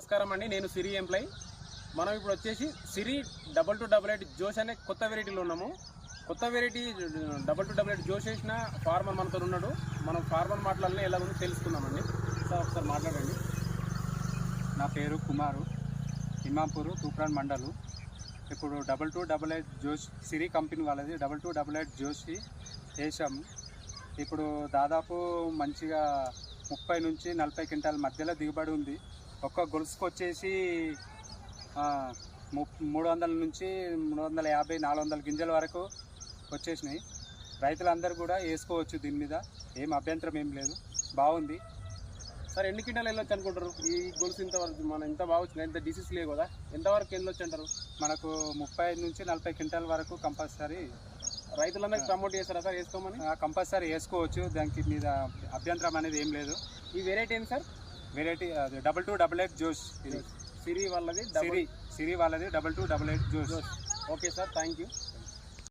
నమస్కారం అండి, నేను సిరి ఎంప్లాయ్. మనం ఇప్పుడు వచ్చేసి సిరి 2288 జోష్ అనే కొత్త వెరైటీలో ఉన్నాము. కొత్త వెరైటీ 2288 జోష్ వేసిన ఫార్మర్ మనతో ఉన్నాడు. మనం ఫార్మర్ మాటలనే ఎలా ఉందో తెలుసుకుందామండి. సార్ ఒకసారి మాట్లాడండి. నా పేరు కుమారు, ఇమాంపూరు, తూప్రాన్ మండలు. ఇప్పుడు 2288 జోష్ సిరి కంపెనీ వాళ్ళది 2288 జోష్ వేసాము. ఇప్పుడు దాదాపు మంచిగా 30 నుంచి 40 క్వింటాల మధ్యలో దిగుబడి ఉంది. ఒక్క గొలుసుకు వచ్చేసి 300 నుంచి 350, 400 గింజల వరకు వచ్చేసినాయి. రైతులందరూ కూడా వేసుకోవచ్చు, దీని మీద ఏం అభ్యంతరం ఏం లేదు, బాగుంది. సార్ ఎన్ని క్వింటాలు వెళ్ళొచ్చు అనుకుంటారు? ఈ గొలుసు ఇంతవరకు మన ఇంత బాగా వచ్చింది, ఎంత డిసీజ్ లేవు కదా, ఎంతవరకు వెళ్ళొచ్చు అంటారు? మనకు 30 నుంచి 40 క్వింటాల వరకు కంపల్సరీ. రైతులందరికీ ప్రమోట్ చేస్తారా సార్ వేసుకోమని? కంపల్సరీ వేసుకోవచ్చు, దానికి మీద అభ్యంతరం అనేది ఏం లేదు. ఈ వెరైటీ ఏంటి సార్? వెరైటీ 2288 జోష్, సిరి వాళ్ళది సిరి వాళ్ళది 2288 జోష్. Okay sir, thank you.